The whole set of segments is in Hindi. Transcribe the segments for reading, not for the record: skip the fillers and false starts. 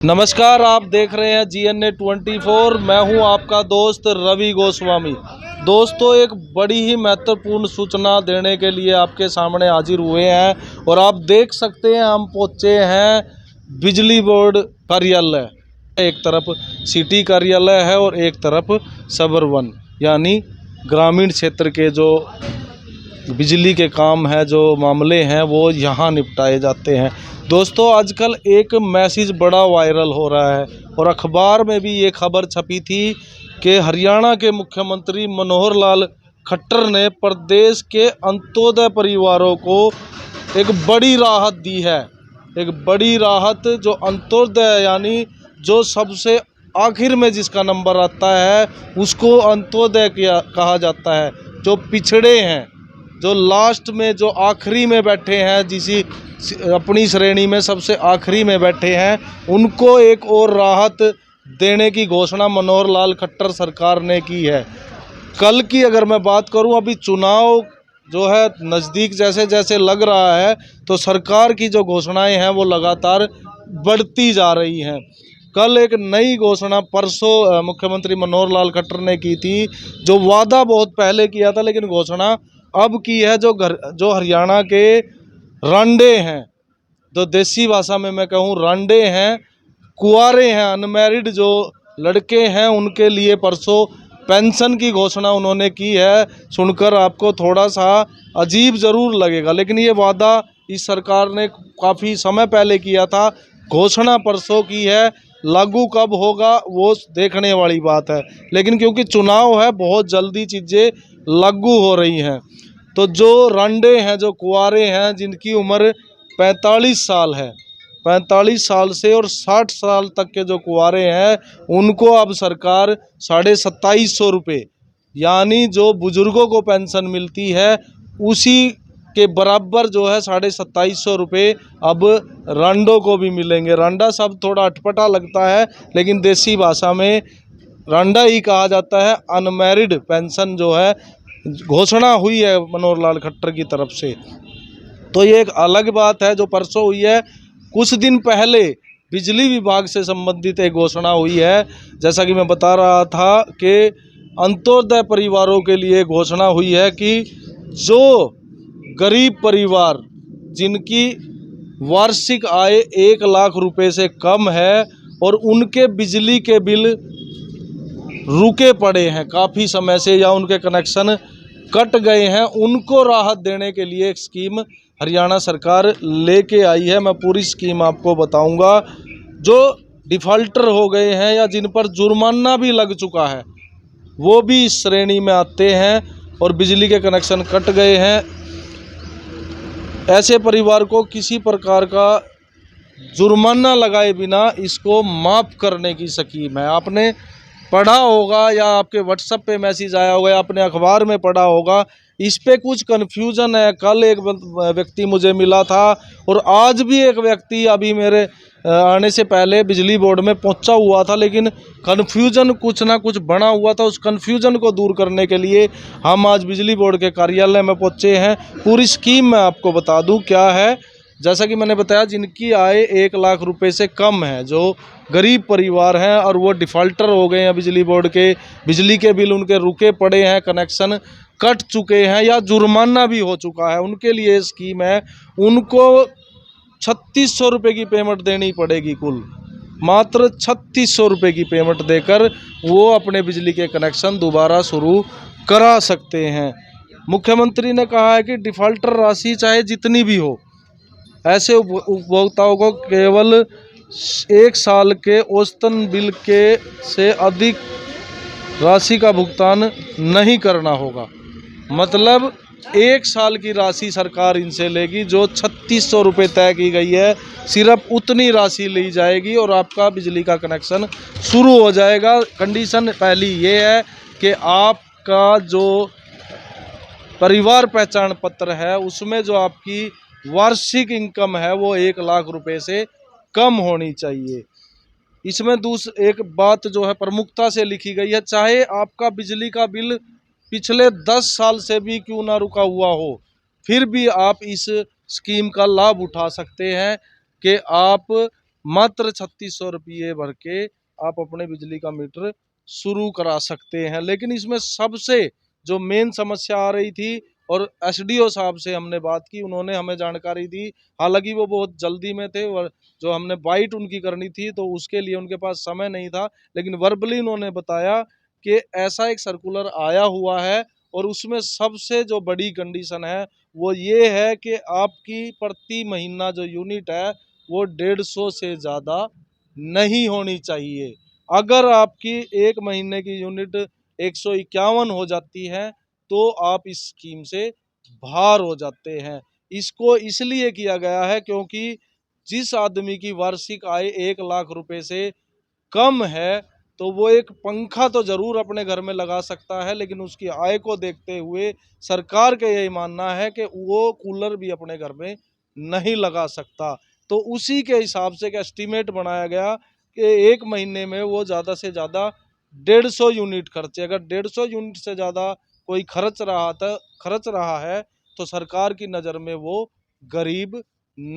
नमस्कार, आप देख रहे हैं GNA 24। मैं हूं आपका दोस्त रवि गोस्वामी। दोस्तों, एक बड़ी ही महत्वपूर्ण सूचना देने के लिए आपके सामने हाजिर हुए हैं और आप देख सकते हैं हम पहुंचे हैं बिजली बोर्ड कार्यालय। एक तरफ सिटी कार्यालय है और एक तरफ सबर्बन यानी ग्रामीण क्षेत्र के जो बिजली के काम है, जो मामले हैं, वो यहाँ निपटाए जाते हैं। दोस्तों, आजकल एक मैसेज बड़ा वायरल हो रहा है और अखबार में भी ये खबर छपी थी कि हरियाणा के मुख्यमंत्री मनोहर लाल खट्टर ने प्रदेश के अंत्योदय परिवारों को एक बड़ी राहत दी है। एक बड़ी राहत, जो अंत्योदय यानी जो सबसे आखिर में जिसका नंबर आता है उसको अंत्योदय कहा जाता है। जो पिछड़े हैं, जो लास्ट में, जो आखिरी में बैठे हैं, अपनी श्रेणी में सबसे आखिरी में बैठे हैं, उनको एक और राहत देने की घोषणा मनोहर लाल खट्टर सरकार ने की है। कल की अगर मैं बात करूं, अभी चुनाव जो है नज़दीक जैसे जैसे लग रहा है, तो सरकार की जो घोषणाएं हैं वो लगातार बढ़ती जा रही हैं। कल एक नई घोषणा परसों मुख्यमंत्री मनोहर लाल खट्टर ने की थी, जो वादा बहुत पहले किया था लेकिन घोषणा अब की है। जो हरियाणा के रांडे हैं, जो देसी भाषा में मैं कहूँ रांडे हैं, कुंवारे हैं, अनमैरिड जो लड़के हैं, उनके लिए परसों पेंशन की घोषणा उन्होंने की है। सुनकर आपको थोड़ा सा अजीब ज़रूर लगेगा, लेकिन ये वादा इस सरकार ने काफ़ी समय पहले किया था। घोषणा परसों की है, लागू कब होगा वो देखने वाली बात है। लेकिन क्योंकि चुनाव है, बहुत जल्दी चीज़ें लागू हो रही हैं। तो जो रांडे हैं, जो कुंवारे हैं, जिनकी उम्र 45 साल है, 45 साल से और 60 साल तक के जो कुंवारे हैं, उनको अब सरकार 2750 रुपये, यानी जो बुजुर्गों को पेंशन मिलती है उसी के बराबर जो है 2750 रुपये अब रांडों को भी मिलेंगे। रांडा शब्द थोड़ा अटपटा लगता है, लेकिन देसी भाषा में रांडा ही कहा जाता है। अनमैरिड पेंशन जो है घोषणा हुई है मनोहर लाल खट्टर की तरफ से। तो ये एक अलग बात है जो परसों हुई है। कुछ दिन पहले बिजली विभाग से संबंधित एक घोषणा हुई है। जैसा कि मैं बता रहा था कि अंत्योदय परिवारों के लिए घोषणा हुई है कि जो गरीब परिवार जिनकी वार्षिक आय 1 लाख रुपए से कम है और उनके बिजली के बिल रुके पड़े हैं काफ़ी समय से, या उनके कनेक्शन कट गए हैं, उनको राहत देने के लिए एक स्कीम हरियाणा सरकार लेके आई है। मैं पूरी स्कीम आपको बताऊंगा। जो डिफ़ॉल्टर हो गए हैं या जिन पर जुर्माना भी लग चुका है, वो भी इस श्रेणी में आते हैं और बिजली के कनेक्शन कट गए हैं। ऐसे परिवार को किसी प्रकार का जुर्माना लगाए बिना इसको माफ़ करने की स्कीम है। आपने पढ़ा होगा या आपके व्हाट्सएप पे मैसेज आया होगा या आपने अखबार में पढ़ा होगा। इस पे कुछ कन्फ्यूज़न है। कल एक व्यक्ति मुझे मिला था और आज भी एक व्यक्ति अभी मेरे आने से पहले बिजली बोर्ड में पहुंचा हुआ था, लेकिन कन्फ्यूज़न कुछ ना कुछ बना हुआ था। उस कन्फ्यूज़न को दूर करने के लिए हम आज बिजली बोर्ड के कार्यालय में पहुंचे हैं। पूरी स्कीम मैं आपको बता दूं क्या है। जैसा कि मैंने बताया, जिनकी आय 1 लाख रुपए से कम है, जो गरीब परिवार हैं और वो डिफ़ॉल्टर हो गए हैं बिजली बोर्ड के, बिजली के बिल उनके रुके पड़े हैं, कनेक्शन कट चुके हैं या जुर्माना भी हो चुका है, उनके लिए स्कीम है। उनको 3600 रुपये की पेमेंट देनी पड़ेगी। कुल मात्र 3600 रुपये की पेमेंट देकर वो अपने बिजली के कनेक्शन दोबारा शुरू करा सकते हैं। मुख्यमंत्री ने कहा है कि डिफ़ॉल्टर राशि चाहे जितनी भी हो, ऐसे उपभोक्ताओं को केवल 1 साल के औसतन बिल के से अधिक राशि का भुगतान नहीं करना होगा। मतलब 1 साल की राशि सरकार इनसे लेगी। जो 3600 रुपये तय की गई है, सिर्फ उतनी राशि ली जाएगी और आपका बिजली का कनेक्शन शुरू हो जाएगा। कंडीशन पहली ये है कि आपका जो परिवार पहचान पत्र है उसमें जो आपकी वार्षिक इनकम है वो 1 लाख रुपए से कम होनी चाहिए। इसमें एक बात जो है प्रमुखता से लिखी गई है, चाहे आपका बिजली का बिल पिछले 10 साल से भी क्यों ना रुका हुआ हो, फिर भी आप इस स्कीम का लाभ उठा सकते हैं कि आप मात्र 3600 रुपये भर के आप अपने बिजली का मीटर शुरू करा सकते हैं। लेकिन इसमें सबसे जो मेन समस्या आ रही थी, और एसडीओ साहब से हमने बात की, उन्होंने हमें जानकारी दी, हालांकि वो बहुत जल्दी में थे और जो हमने बाइट उनकी करनी थी तो उसके लिए उनके पास समय नहीं था, लेकिन वर्बली उन्होंने बताया कि ऐसा एक सर्कुलर आया हुआ है और उसमें सबसे जो बड़ी कंडीशन है वो ये है कि आपकी प्रति महीना जो यूनिट है वो 150 से ज़्यादा नहीं होनी चाहिए। अगर आपकी एक महीने की यूनिट 151 हो जाती है तो आप इस स्कीम से बाहर हो जाते हैं। इसको इसलिए किया गया है क्योंकि जिस आदमी की वार्षिक आय 1 लाख रुपए से कम है तो वो एक पंखा तो जरूर अपने घर में लगा सकता है, लेकिन उसकी आय को देखते हुए सरकार का यही मानना है कि वो कूलर भी अपने घर में नहीं लगा सकता। तो उसी के हिसाब से एक एस्टीमेट बनाया गया कि एक महीने में वो ज़्यादा से ज़्यादा 150 यूनिट खर्चे। अगर 150 यूनिट से ज़्यादा कोई खर्च रहा है तो सरकार की नज़र में वो गरीब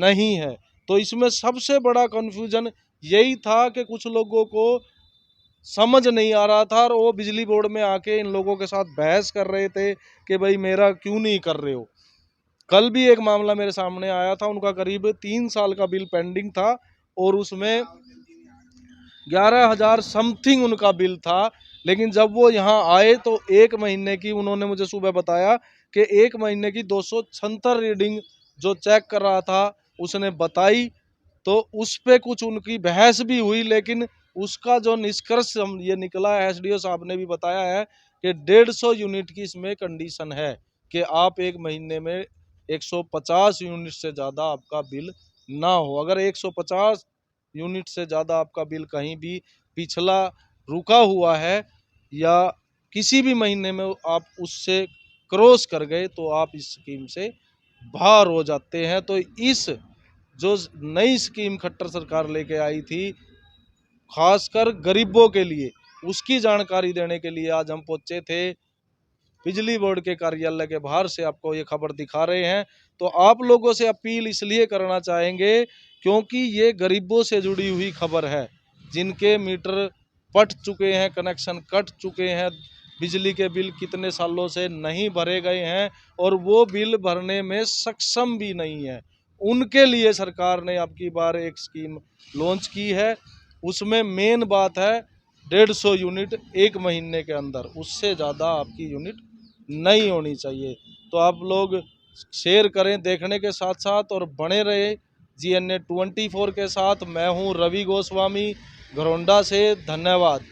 नहीं है। तो इसमें सबसे बड़ा कन्फ्यूजन यही था कि कुछ लोगों को समझ नहीं आ रहा था और वो बिजली बोर्ड में आके इन लोगों के साथ बहस कर रहे थे कि भाई मेरा क्यों नहीं कर रहे हो। कल भी एक मामला मेरे सामने आया था, उनका करीब 3 साल का बिल पेंडिंग था और उसमें 11,000 समथिंग उनका बिल था। लेकिन जब वो यहाँ आए तो एक महीने की, उन्होंने मुझे सुबह बताया कि एक महीने की 276 रीडिंग जो चेक कर रहा था उसने बताई, तो उस पे कुछ उनकी बहस भी हुई, लेकिन उसका जो निष्कर्ष हम ये निकला है, एसडीओ साहब ने भी बताया है कि 150 यूनिट की इसमें कंडीशन है कि आप एक महीने में 150 यूनिट से ज़्यादा आपका बिल ना हो। अगर 150 यूनिट से ज़्यादा आपका बिल कहीं भी पिछला रुका हुआ है या किसी भी महीने में आप उससे क्रॉस कर गए तो आप इस स्कीम से बाहर हो जाते हैं। तो इस जो नई स्कीम खट्टर सरकार लेके आई थी खासकर गरीबों के लिए, उसकी जानकारी देने के लिए आज हम पहुंचे थे बिजली बोर्ड के कार्यालय के बाहर से। आपको ये खबर दिखा रहे हैं। तो आप लोगों से अपील इसलिए करना चाहेंगे क्योंकि ये गरीबों से जुड़ी हुई खबर है, जिनके मीटर फट चुके हैं, कनेक्शन कट चुके हैं, बिजली के बिल कितने सालों से नहीं भरे गए हैं और वो बिल भरने में सक्षम भी नहीं है। उनके लिए सरकार ने अब की बार एक स्कीम लॉन्च की है। उसमें मेन बात है 150 यूनिट एक महीने के अंदर, उससे ज़्यादा आपकी यूनिट नहीं होनी चाहिए। तो आप लोग शेयर करें देखने के साथ साथ और बने रहे GNA 24 के साथ। मैं हूं रवि गोस्वामी, घरौंडा से। धन्यवाद।